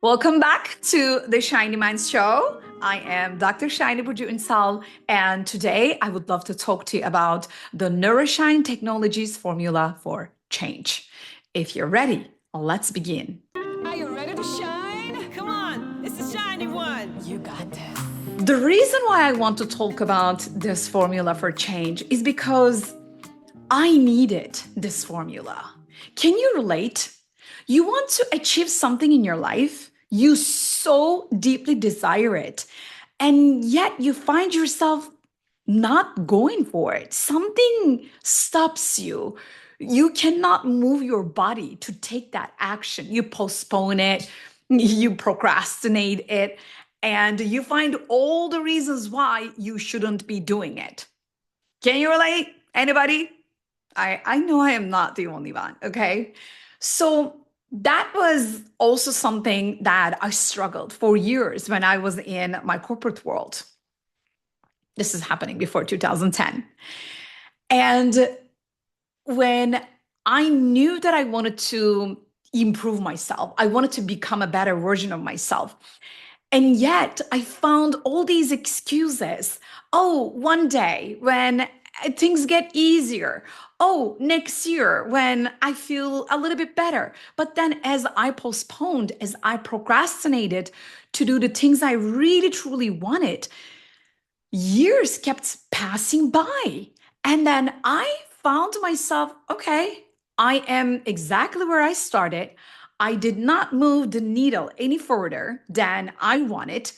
Welcome back to the Shiny Minds Show. I am Dr. Shiny Burju Insal, and today I would love to talk to you about the neuro-shine technologies formula for change. If you're ready, let's begin. Are you ready to shine? Come on, it's the shiny one. You got this. The reason why I want to talk about this formula for change is because I needed this formula. Can you relate? You want to achieve something in your life, you so deeply desire it, and yet you find yourself not going for it. Something stops you. You cannot move your body to take that action. You postpone it, you procrastinate it, and you find all the reasons why you shouldn't be doing it. Can you relate? Anybody? I know I am not the only one, okay? So that was also something that I struggled for years when I was in my corporate world. This is happening before 2010. And when I knew that I wanted to improve myself, I wanted to become a better version of myself. And yet I found all these excuses. Oh, one day when things get easier. Oh, next year when I feel a little bit better. But then as I postponed, as I procrastinated to do the things I really truly wanted, years kept passing by. And then I found myself, okay, I am exactly where I started. I did not move the needle any further than I wanted.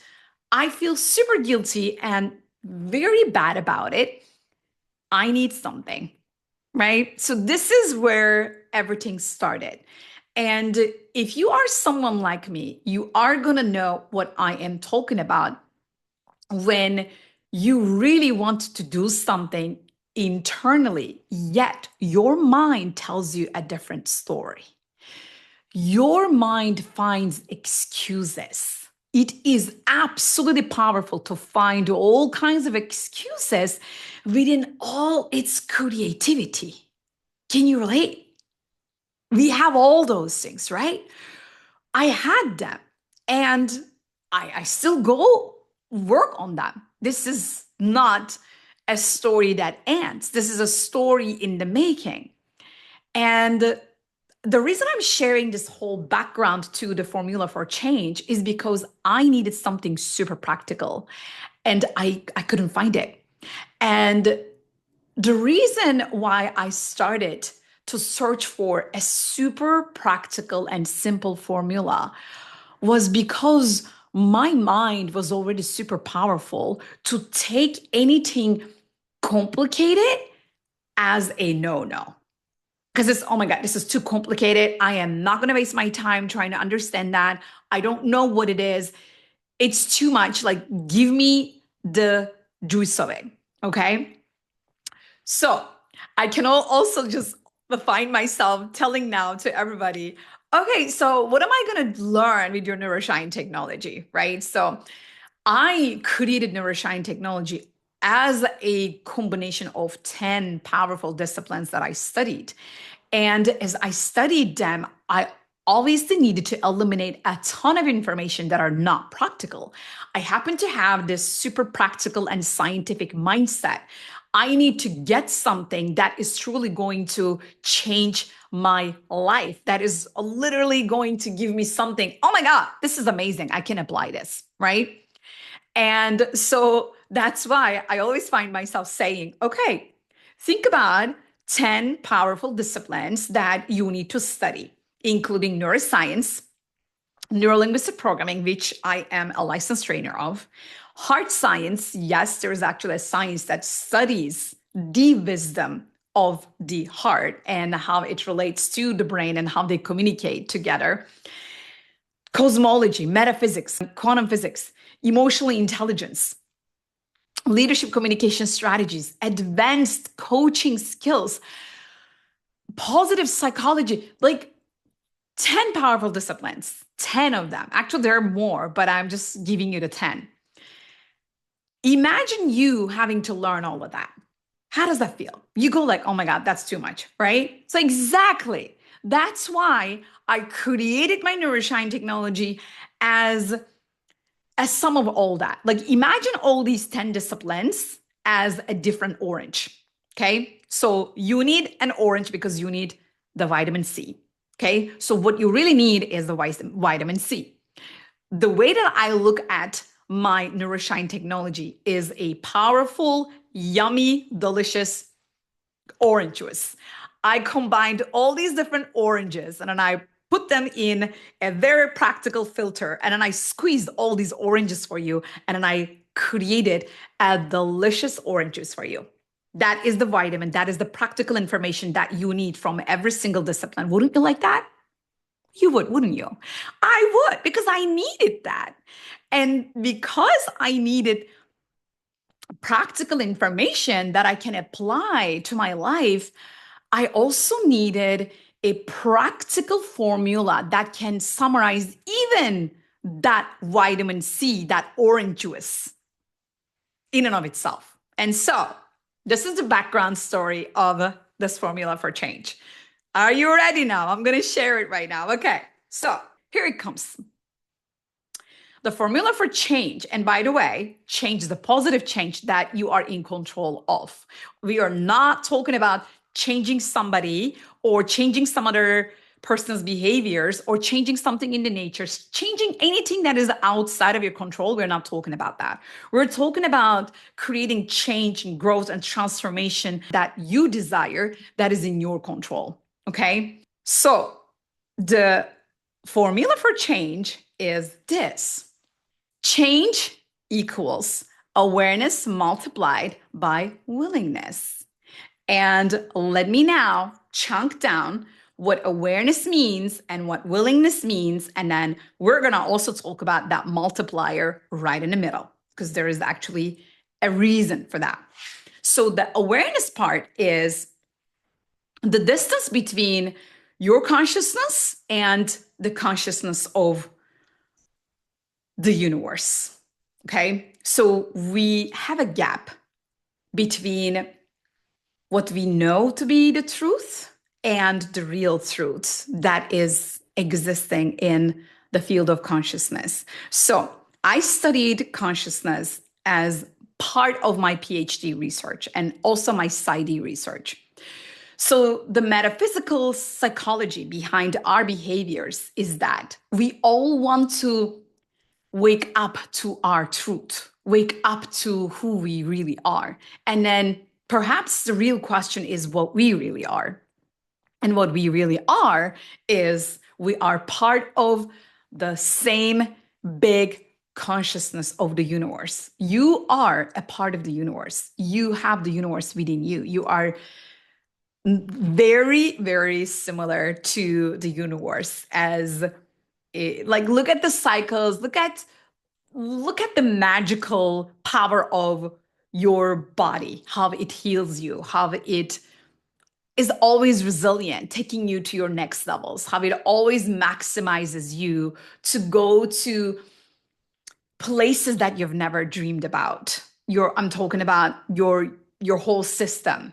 I feel super guilty and very bad about it. I need something, right? So this is where everything started. And if you are someone like me, you are going to know what I am talking about when you really want to do something internally, yet your mind tells you a different story. Your mind finds excuses. It is absolutely powerful to find all kinds of excuses within all its creativity. Can you relate? We have all those things, right? I had them and I still go work on them. This is not a story that ends. This is a story in the making. And the reason I'm sharing this whole background to the formula for change is because I needed something super practical and I couldn't find it. And the reason why I started to search for a super practical and simple formula was because my mind was already super powerful to take anything complicated as a no-no. Because it's, oh my God, this is too complicated. I am not going to waste my time trying to understand that. I don't know what it is. It's too much. Like, give me the juice of it. Okay. So I can also just find myself telling now to everybody, okay, so what am I going to learn with your neuro-shine technology, right? So I created neuro-shine technology as a combination of 10 powerful disciplines that I studied. And as I studied them, I obviously needed to eliminate a ton of information that are not practical. I happen to have this super practical and scientific mindset. I need to get something that is truly going to change my life, that is literally going to give me something. Oh my God, this is amazing. I can apply this, right? And so that's why I always find myself saying, okay, think about 10 powerful disciplines that you need to study, including neuroscience, neuro-linguistic programming, which I am a licensed trainer of, heart science. Yes, there is actually a science that studies the wisdom of the heart and how it relates to the brain and how they communicate together. Cosmology, metaphysics, quantum physics, emotional intelligence, leadership communication strategies, advanced coaching skills, positive psychology, like 10 powerful disciplines, 10 of them. Actually, there are more, but I'm just giving you the 10. Imagine you having to learn all of that. How does that feel? You go like, oh my God, that's too much, right? So exactly. That's why I created my neuro-shine technology as a sum of all that. Like imagine all these 10 disciplines as a different orange. Okay. So you need an orange because you need the vitamin C. Okay. So what you really need is the vitamin C. The way that I look at my neuro-shine technology is a powerful, yummy, delicious orange juice. I combined all these different oranges and then I put them in a very practical filter and then I squeezed all these oranges for you and then I created a delicious orange juice for you. That is the vitamin, that is the practical information that you need from every single discipline. Wouldn't you like that? You would, wouldn't you? I would because I needed that. And because I needed practical information that I can apply to my life, I also needed a practical formula that can summarize even that vitamin C, that orange juice in and of itself. And so, this is the background story of this formula for change. Are you ready now? I'm going to share it right now. Okay, so here it comes. The formula for change, and by the way, change is the positive change that you are in control of. We are not talking about changing somebody or changing some other person's behaviors or changing something in the nature, changing anything that is outside of your control. We're not talking about that. We're talking about creating change and growth and transformation that you desire that is in your control. Okay. So the formula for change is this. Change equals awareness multiplied by willingness. And let me now chunk down what awareness means and what willingness means. And then we're going to also talk about that multiplier right in the middle, because there is actually a reason for that. So the awareness part is the distance between your consciousness and the consciousness of the universe. Okay. So we have a gap between what we know to be the truth and the real truth that is existing in the field of consciousness. So I studied consciousness as part of my PhD research and also my PsyD research. So the metaphysical psychology behind our behaviors is that we all want to wake up to our truth, wake up to who we really are. And then perhaps the real question is what we really are. And what we really are is we are part of the same big consciousness of the universe. You are a part of the universe. You have the universe within you. You are very, very similar to the universe as like look at the cycles, look at the magical power of your body, how it heals you, how it is always resilient, taking you to your next levels, how it always maximizes you to go to places that you've never dreamed about. I'm talking about your whole system,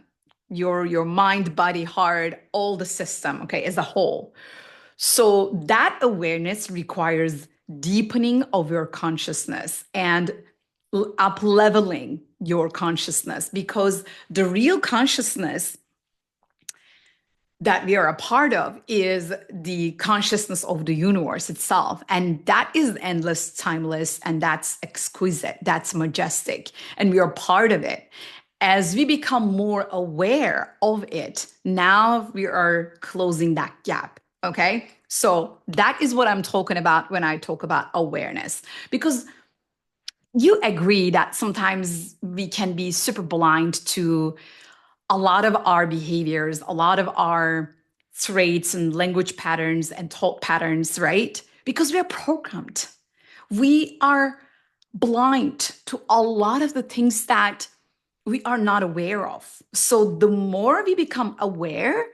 your mind, body, heart, all the system, okay, as a whole. So that awareness requires deepening of your consciousness and up leveling your consciousness, because the real consciousness that we are a part of is the consciousness of the universe itself. And that is endless, timeless, and that's exquisite, that's majestic, and we are part of it. As we become more aware of it, now we are closing that gap. Okay. So that is what I'm talking about when I talk about awareness, because you agree that sometimes we can be super blind to a lot of our behaviors, a lot of our traits and language patterns and thought patterns, right? Because we are programmed. We are blind to a lot of the things that we are not aware of. So the more we become aware,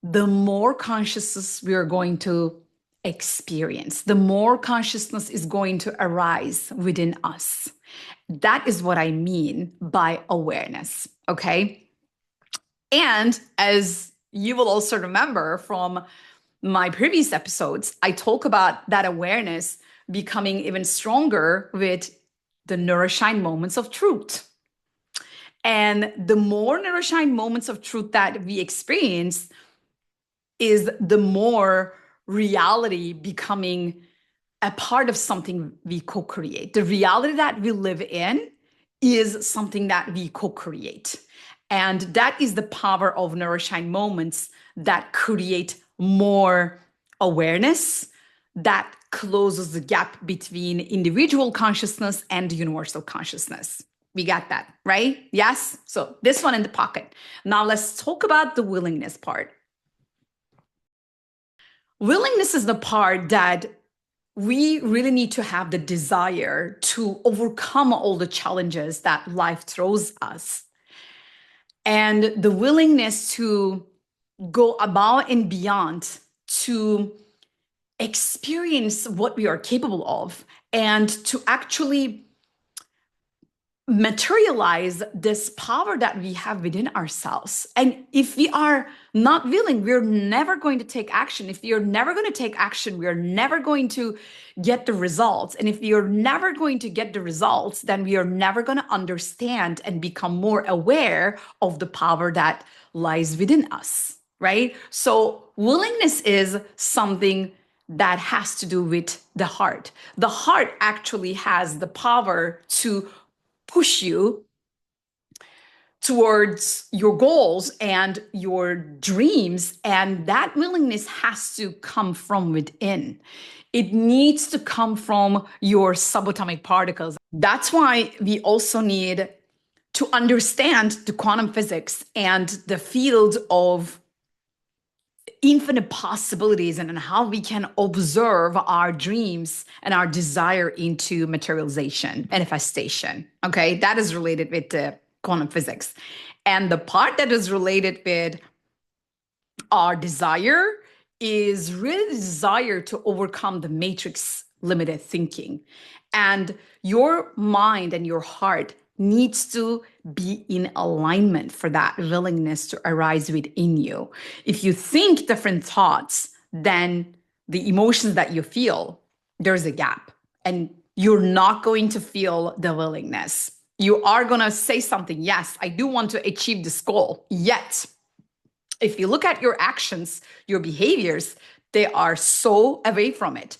the more consciousness we are going to experience, the more consciousness is going to arise within us. That is what I mean by awareness. Okay. And as You will also remember from my previous episodes, I talk about that awareness becoming even stronger with the neuro-shine moments of truth. And the more neuro-shine moments of truth that we experience is the more reality becoming a part of something we co-create. The reality that we live in is something that we co-create. And that is the power of neuro-shine moments that create more awareness, that closes the gap between individual consciousness and universal consciousness. We got that, right? Yes? So this one in the pocket. Now let's talk about the willingness part. Willingness is the part that we really need to have the desire to overcome all the challenges that life throws us, and the willingness to go above and beyond to experience what we are capable of and to actually materialize this power that we have within ourselves. And if we are not willing, we're never going to take action. If you're never going to take action, we're never going to get the results. And if you're never going to get the results, then we are never going to understand and become more aware of the power that lies within us, right? So willingness is something that has to do with the heart. The heart actually has the power to push you towards your goals and your dreams. And that willingness has to come from within. It needs to come from your subatomic particles. That's why we also need to understand the quantum physics and the field of infinite possibilities and how we can observe our dreams and our desire into materialization, manifestation. Okay, that is related with the quantum physics. And the part that is related with our desire is really the desire to overcome the matrix limited thinking. And your mind and your heart needs to be in alignment for that willingness to arise within you. If you think different thoughts than the emotions that you feel, there's a gap and you're not going to feel the willingness. You are going to say something, yes, I do want to achieve this goal, yet if you look at your actions, your behaviors, they are so away from it.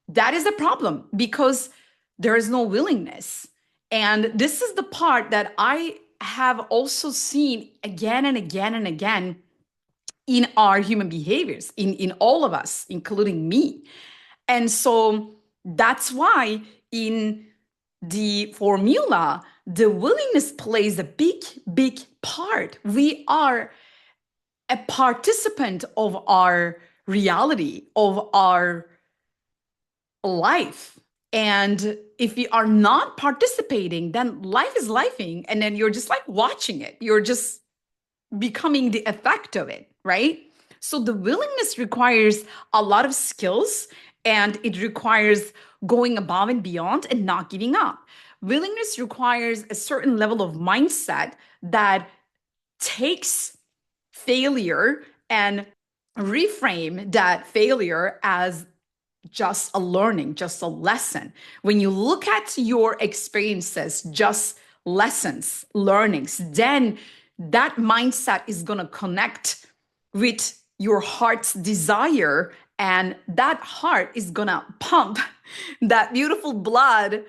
That is a problem because there is no willingness. And this is the part that I have also seen again and again and again in our human behaviors, in all of us, including me. And so that's why in the formula, the willingness plays a big, big part. We are a participant of our reality, of our life. And if we are not participating, then life is lifing. And then you're just like watching it. You're just becoming the effect of it, right? So the willingness requires a lot of skills and it requires going above and beyond and not giving up. Willingness requires a certain level of mindset that takes failure and reframe that failure as just a learning, just a lesson. When you look at your experiences, just lessons, learnings, then that mindset is going to connect with your heart's desire, and that heart is going to pump that beautiful blood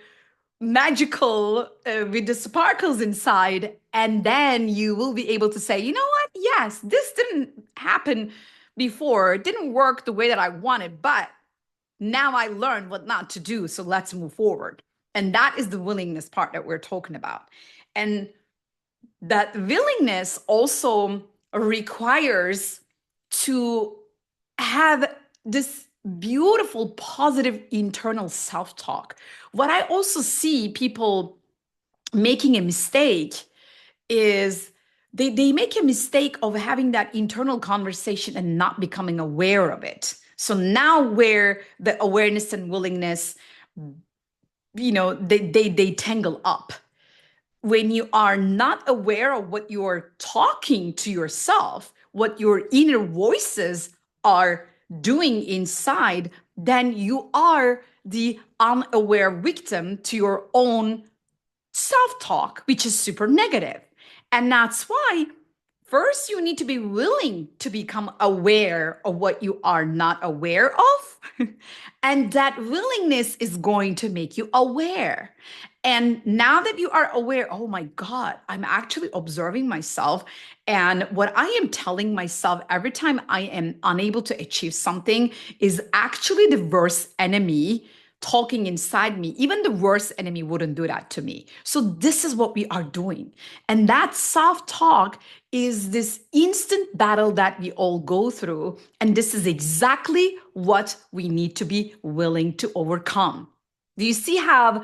magical with the sparkles inside, and then you will be able to say, you know what, yes, this didn't happen before, it didn't work the way that I wanted, but now I learned what not to do, so let's move forward. And that is the willingness part that we're talking about. And that willingness also requires to have this beautiful, positive internal self talk. What I also see people making a mistake is they make a mistake of having that internal conversation and not becoming aware of it. So now, where the awareness and willingness, they tangle up. When you are not aware of what you're talking to yourself, what your inner voices are doing inside, then you are the unaware victim to your own self talk, which is super negative. And that's why first you need to be willing to become aware of what you are not aware of. And that willingness is going to make you aware. And now that you are aware, oh my God, I'm actually observing myself. And what I am telling myself every time I am unable to achieve something is actually the worst enemy talking inside me. Even the worst enemy wouldn't do that to me. So this is what we are doing. And that self-talk is this instant battle that we all go through. And this is exactly what we need to be willing to overcome. Do you see how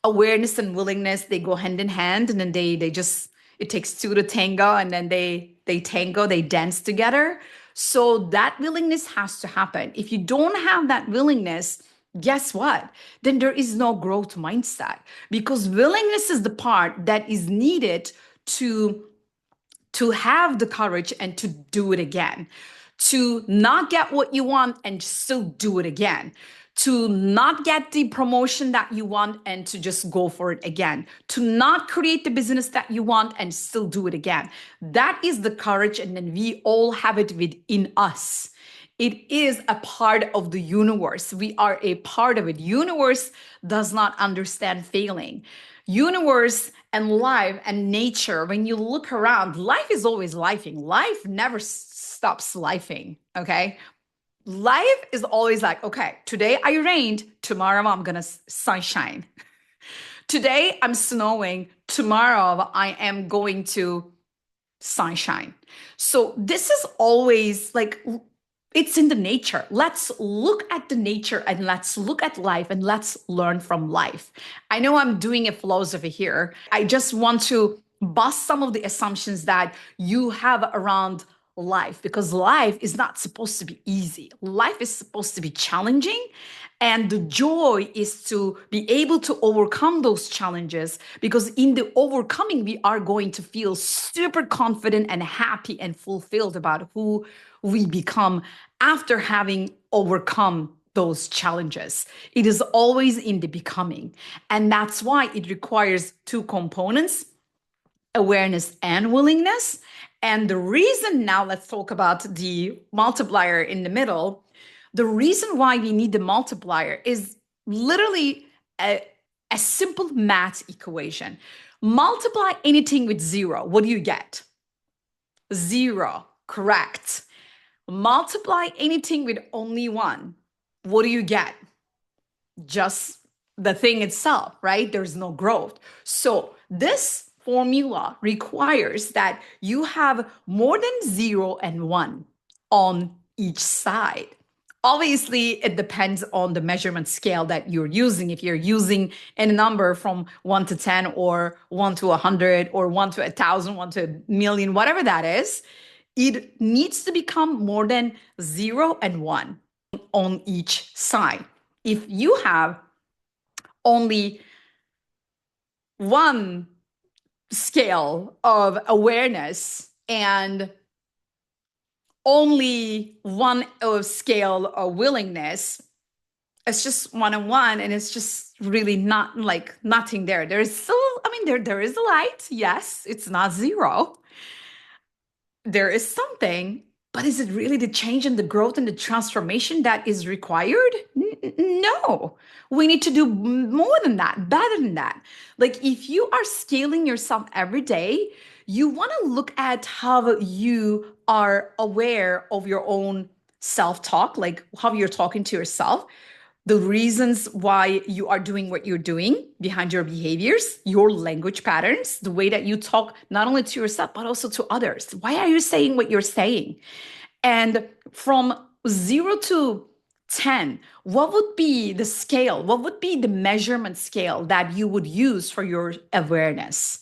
awareness and willingness, they go hand in hand, and then they just, it takes two to tango, and then they tango, they dance together. So that willingness has to happen. If you don't have that willingness, guess what? Then there is no growth mindset, because willingness is the part that is needed to have the courage and to do it again, to not get what you want and still do it again, to not get the promotion that you want and to just go for it again, to not create the business that you want and still do it again. That is the courage, and then we all have it within us. It is a part of the universe. We are a part of it. Universe does not understand failing. Universe and life and nature, when you look around, life is always lifing. Life never stops lifing, okay? Life is always like, okay, today I rained, tomorrow I'm gonna sunshine. Today I'm snowing, tomorrow I am going to sunshine. So this is always like, it's in the nature. Let's look at the nature and let's look at life and let's learn from life. I know I'm doing a philosophy here. I just want to bust some of the assumptions that you have around life, because life is not supposed to be easy. Life is supposed to be challenging. And the joy is to be able to overcome those challenges, because in the overcoming, we are going to feel super confident and happy and fulfilled about who we become after having overcome those challenges. It is always in the becoming. And that's why it requires two components: awareness and willingness. And the reason, now let's talk about the multiplier in the middle. The reason why we need the multiplier is literally a simple math equation. Multiply anything with zero. What do you get? Zero. Correct. Multiply anything with only one. What do you get? Just the thing itself, right? There's no growth. So this formula requires that you have more than 0 and 1 on each side. Obviously, it depends on the measurement scale that you're using. If you're using a number from 1 to 10 or 1 to 100 or 1 to 1,000, 1 to a million, whatever that is, it needs to become more than 0 and 1 on each side. If you have only one scale of awareness and only one scale of willingness, it's just one on one, and it's just really not like nothing there. There's still, I mean, there is a light. Yes, it's not zero. There is something, but is it really the change and the growth and the transformation that is required? No, we need to do more than that, better than that. Like, if you are scaling yourself every day, you want to look at how you are aware of your own self-talk, like how you're talking to yourself, the reasons why you are doing what you're doing behind your behaviors, your language patterns, the way that you talk not only to yourself, but also to others. Why are you saying what you're saying? And from 0 to 10, what would be the scale? What would be the measurement scale that you would use for your awareness?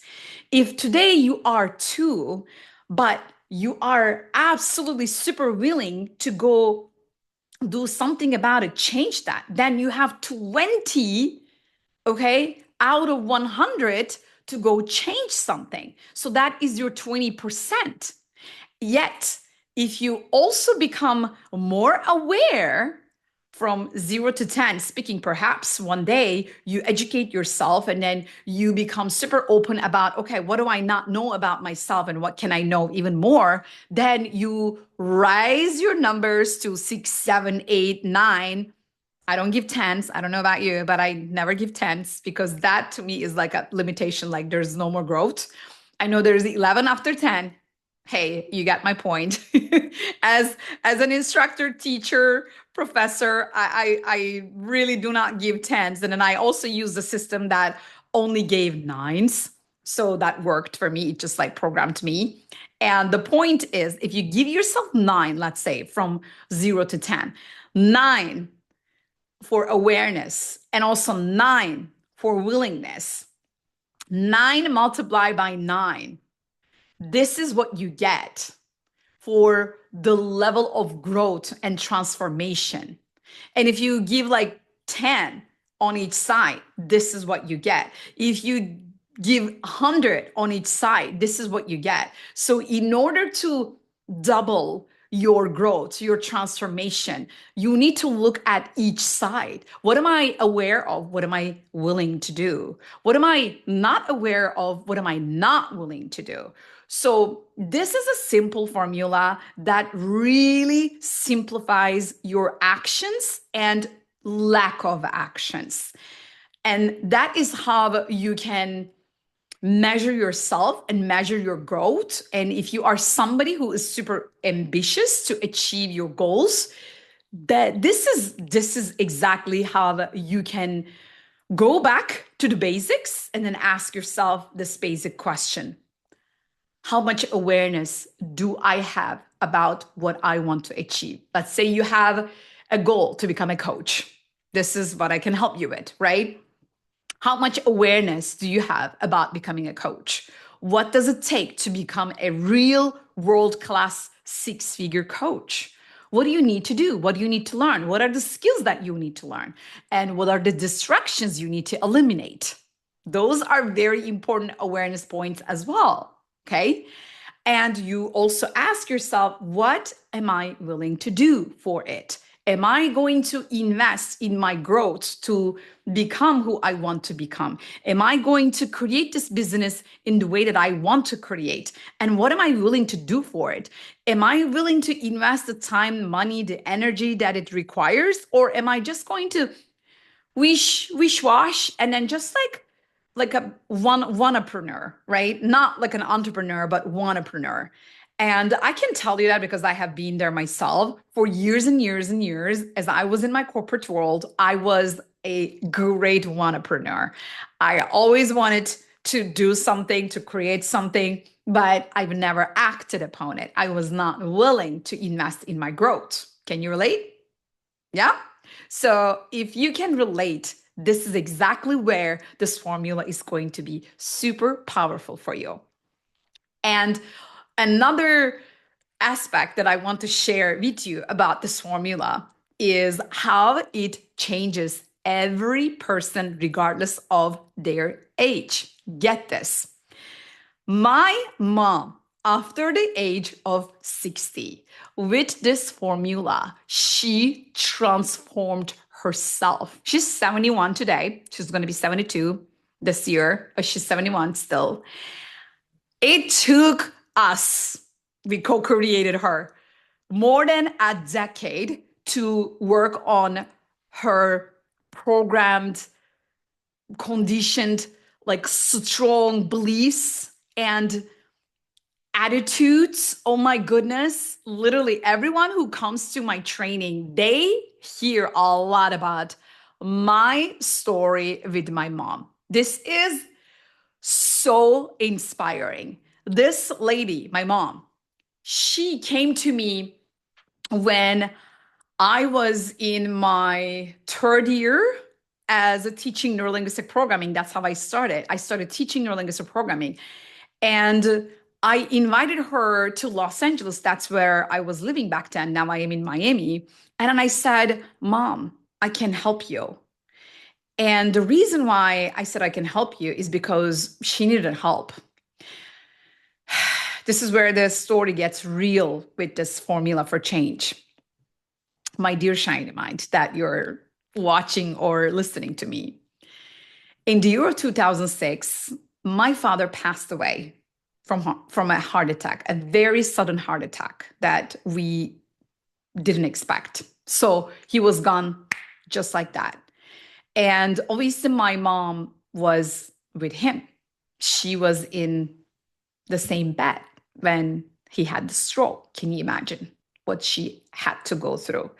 If today you are 2, but you are absolutely super willing to go do something about it, change that, then you have 20, okay, out of 100 to go change something. So that is your 20%. Yet, if you also become more aware from 0 to 10, speaking, perhaps one day you educate yourself and then you become super open about, okay, what do I not know about myself and what can I know even more? Then you rise your numbers to 6, 7, 8, 9. I don't give tens. I don't know about you, but I never give tens because that to me is like a limitation, like there's no more growth. I know there's 11 after 10. Hey, you got my point. as as an instructor, teacher, professor, I really do not give tens. And then I also use the system that only gave nines. So that worked for me. It just like programmed me. And the point is, if you give yourself nine, let's say from 0 to 10, nine for awareness and also nine for willingness, nine multiplied by nine, this is what you get for the level of growth and transformation. And if you give like 10 on each side, this is what you get. If you give 100 on each side, this is what you get. So in order to double your growth, your transformation, you need to look at each side. What am I aware of? What am I willing to do? What am I not aware of? What am I not willing to do? So this is a simple formula that really simplifies your actions and lack of actions. And that is how you can measure yourself and measure your growth. And if you are somebody who is super ambitious to achieve your goals, that this is exactly how you can go back to the basics and then ask yourself this basic question: how much awareness do I have about what I want to achieve? Let's say you have a goal to become a coach. This is what I can help you with, right? How much awareness do you have about becoming a coach? What does it take to become a real world-class six-figure coach? What do you need to do? What do you need to learn? What are the skills that you need to learn? And what are the distractions you need to eliminate? Those are very important awareness points as well. Okay. And you also ask yourself, what am I willing to do for it? Am I going to invest in my growth to become who I want to become? Am I going to create this business in the way that I want to create? And what am I willing to do for it? Am I willing to invest the time, money, the energy that it requires? Or am I just going to wish wash and then just like a one-preneur, right? Not like an entrepreneur, but one-preneur. And I can tell you that because I have been there myself for years and years and years. As I was in my corporate world, I was a great one-preneur. I always wanted to do something, to create something, but I've never acted upon it. I was not willing to invest in my growth. Can you relate? Yeah. So if you can relate, this is exactly where this formula is going to be super powerful for you. And another aspect that I want to share with you about this formula is how it changes every person regardless of their age. Get this. My mom, after the age of 60, with this formula, she transformed herself. She's 71 today. She's going to be 72 this year. She's 71 still. It took us, we co created her, more than a decade to work on her programmed, conditioned, like strong beliefs and attitudes. Oh my goodness. Literally, everyone who comes to my training, they hear a lot about my story with my mom. This is so inspiring. This lady, my mom, she came to me when I was in my third year as a teaching neuro-linguistic programming. That's how I started. I started teaching neuro-linguistic programming. And I invited her to Los Angeles. That's where I was living back then. Now I am in Miami. And then I said, Mom, I can help you. And the reason why I said I can help you is because she needed help. This is where the story gets real with this formula for change. My dear shiny mind that you're watching or listening to me. In the year 2006, my father passed away from a heart attack, a very sudden heart attack that we didn't expect. So he was gone just like that. And obviously, my mom was with him. She was in the same bed when he had the stroke. Can you imagine what she had to go through?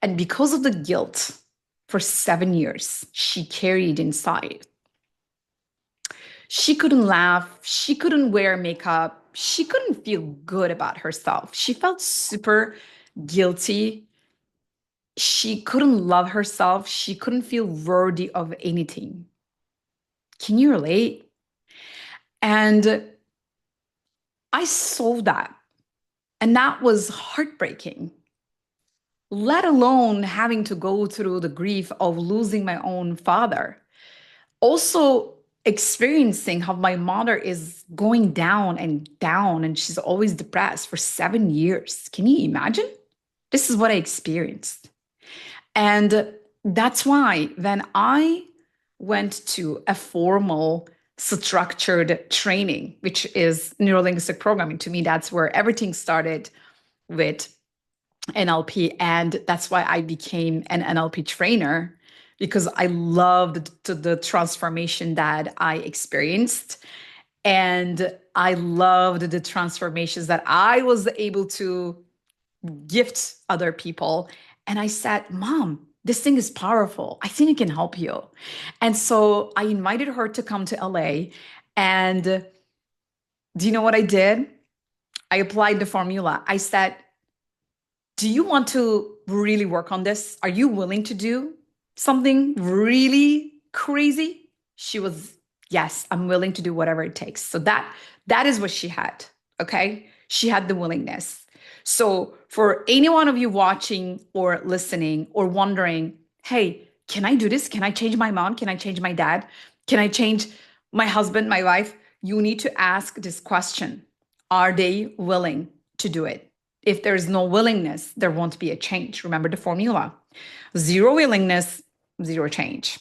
And because of the guilt for 7 years, she carried inside. She couldn't laugh. She couldn't wear makeup. She couldn't feel good about herself. She felt super guilty. She couldn't love herself. She couldn't feel worthy of anything. Can you relate? And I saw that. And that was heartbreaking, let alone having to go through the grief of losing my own father. Also, experiencing how my mother is going down and she's always depressed for 7 years. Can you imagine? This is what I experienced. And that's why when I went to a formal structured training, which is neuro-linguistic programming, to me, that's where everything started with NLP. And that's why I became an NLP trainer, because I loved the transformation that I experienced. And I loved the transformations that I was able to gift other people. And I said, Mom, this thing is powerful. I think it can help you. And so I invited her to come to LA. And do you know what I did? I applied the formula. I said, do you want to really work on this? Are you willing to do something really crazy? She was, yes, I'm willing to do whatever it takes. So that is what she had. Okay. She had the willingness. So for any one of you watching or listening or wondering, hey, can I do this? Can I change my mom? Can I change my dad? Can I change my husband, my wife? You need to ask this question. Are they willing to do it? If there's no willingness, there won't be a change. Remember the formula. Zero willingness, zero change.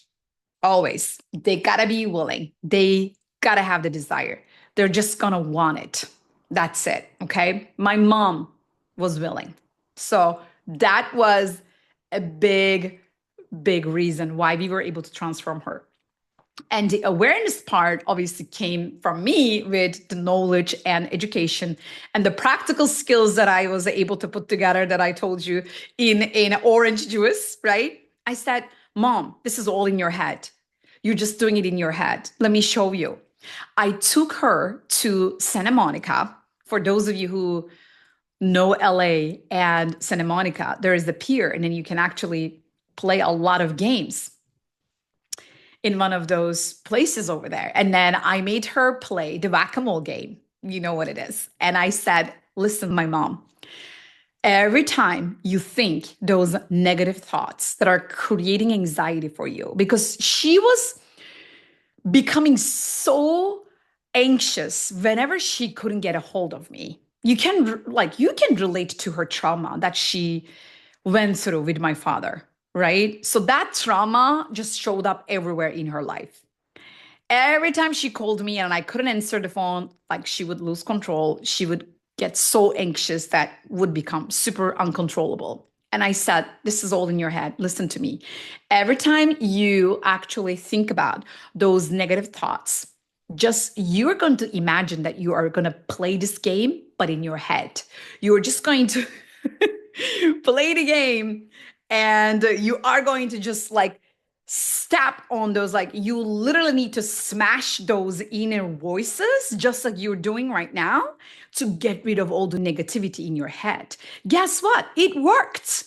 Always. They gotta be willing. They gotta have the desire. They're just gonna want it. That's it. Okay. My mom was willing. So that was a big, big reason why we were able to transform her. And the awareness part obviously came from me with the knowledge and education and the practical skills that I was able to put together that I told you in orange juice, right? I said, Mom, this is all in your head. You're just doing it in your head. Let me show you. I took her to Santa Monica. For those of you who know LA and Santa Monica, there is the pier, and then you can actually play a lot of games in one of those places over there. And then I made her play the whack-a-mole game. You know what it is. And I said, listen, my mom, every time you think those negative thoughts that are creating anxiety for you, because she was becoming so anxious whenever she couldn't get a hold of me. You can relate to her trauma that she went through with my father, right? So that trauma just showed up everywhere in her life. Every time she called me and I couldn't answer the phone, like she would lose control. She would get so anxious that would become super uncontrollable. And I said, this is all in your head. Listen to me. Every time you actually think about those negative thoughts, just you're going to imagine that you are going to play this game, but in your head. You're just going to play the game and you are going to just like step on those, like you literally need to smash those inner voices just like you're doing right now to get rid of all the negativity in your head. Guess what? It worked.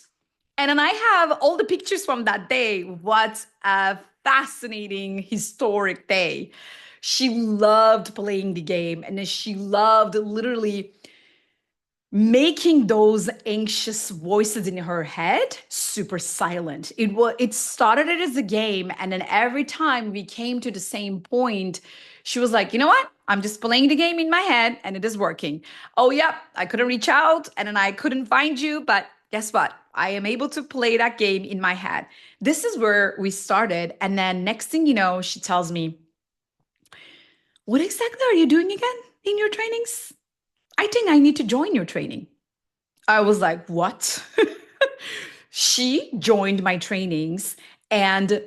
And then I have all the pictures from that day. What a fascinating historic day. She loved playing the game, and then she loved literally making those anxious voices in her head super silent. It started as a game, and then every time we came to the same point, she was like, you know what? I'm just playing the game in my head and it is working. Oh, yep, I couldn't reach out and then I couldn't find you, but guess what? I am able to play that game in my head. This is where we started. And then next thing you know, she tells me, what exactly are you doing again in your trainings? I think I need to join your training. I was like, what? She joined my trainings and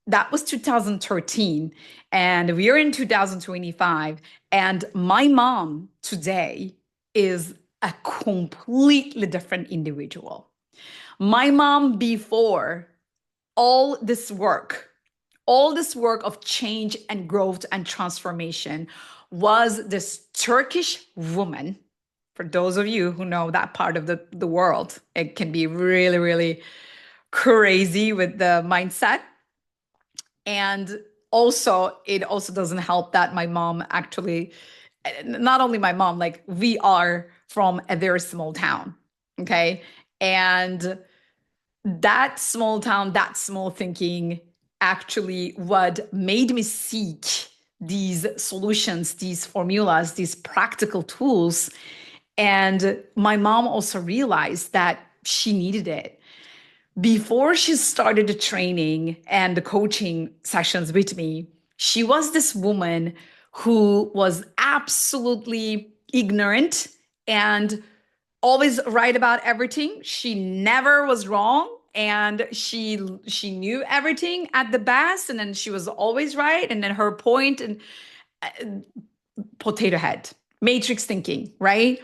that was 2013 and we are in 2025 and my mom today is a completely different individual. My mom before all this work, all this work of change and growth and transformation was this Turkish woman. For those of you who know that part of the world, it can be really, really crazy with the mindset. And also, it also doesn't help that my mom actually, not only my mom, like we are from a very small town. Okay. And that small town, that small thinking actually what made me seek these solutions, these formulas, these practical tools. And my mom also realized that she needed it. Before she started the training and the coaching sessions with me, she was this woman who was absolutely ignorant and always right about everything. She never was wrong and she knew everything at the best and then she was always right and then her point and potato head, matrix thinking, right?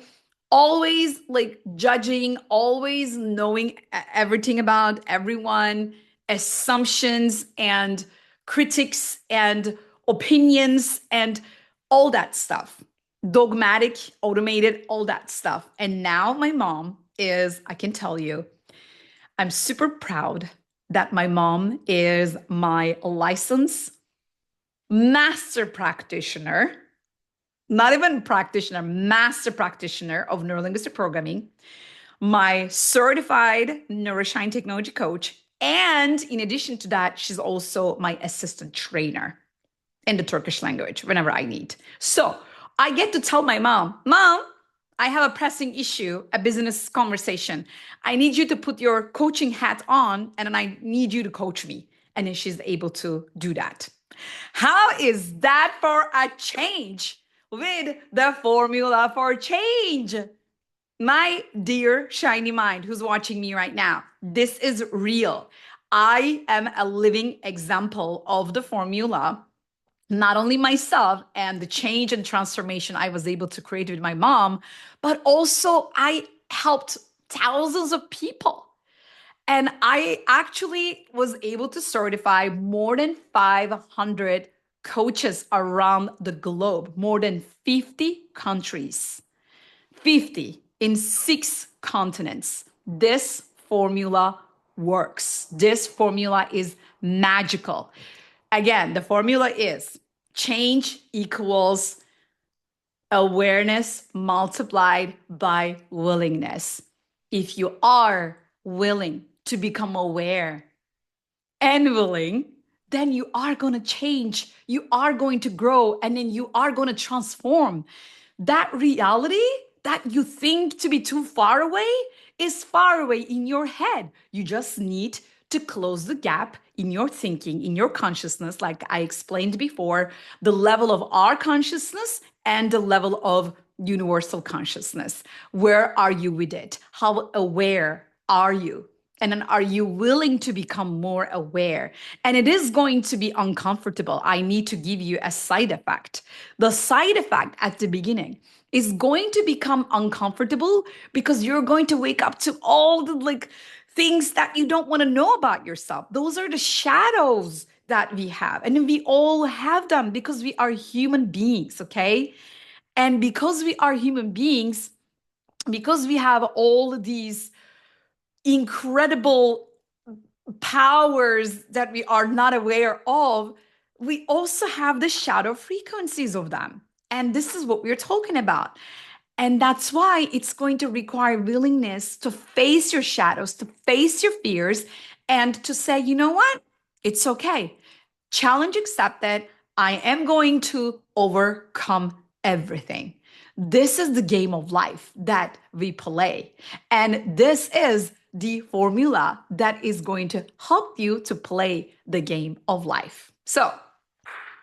Always like judging, always knowing everything about everyone, assumptions and critics and opinions and all that stuff. Dogmatic, automated, all that stuff. And now my mom is, I can tell you, I'm super proud that my mom is my licensed master practitioner, not even practitioner, master practitioner of neuro-linguistic programming, my certified neuro-shine technology coach. And in addition to that, she's also my assistant trainer in the Turkish language whenever I need. So I get to tell my mom, Mom, I have a pressing issue, a business conversation. I need you to put your coaching hat on and then I need you to coach me. And then she's able to do that. How is that for a change with the formula for change? My dear shiny mind who's watching me right now, this is real. I am a living example of the formula, not only myself and the change and transformation I was able to create with my mom, but also I helped thousands of people. And I actually was able to certify more than 500 coaches around the globe, more than 50 countries, 50 in 6 continents. This formula works. This formula is magical. Again, the formula is change equals awareness multiplied by willingness. If you are willing to become aware and willing, then you are going to change, you are going to grow, and then you are going to transform. That reality that you think to be too far away is far away in your head. You just need to close the gap in your thinking, in your consciousness, like I explained before, the level of our consciousness and the level of universal consciousness. Where are you with it? How aware are you? And then are you willing to become more aware? And it is going to be uncomfortable. I need to give you a side effect. The side effect at the beginning is going to become uncomfortable because you're going to wake up to all the like things that you don't want to know about yourself. Those are the shadows that we have. And we all have them because we are human beings, okay? And because we are human beings, because we have all these incredible powers that we are not aware of, we also have the shadow frequencies of them. And this is what we're talking about. And that's why it's going to require willingness to face your shadows, to face your fears, and to say, you know what? It's okay. Challenge accepted. I am going to overcome everything. This is the game of life that we play. And this is the formula that is going to help you to play the game of life. So,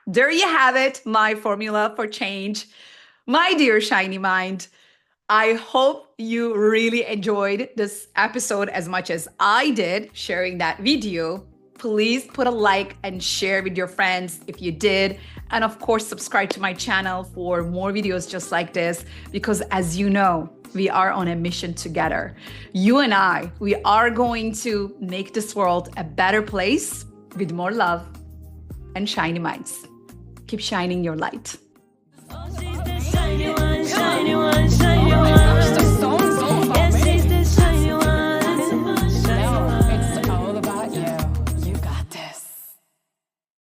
there you have it, my formula for change. My dear shiny mind, I hope you really enjoyed this episode as much as I did sharing that video. Please put a like and share with your friends if you did. And of course, subscribe to my channel for more videos just like this, because as you know, we are on a mission together. You and I, we are going to make this world a better place with more love and shiny minds. Keep shining your light.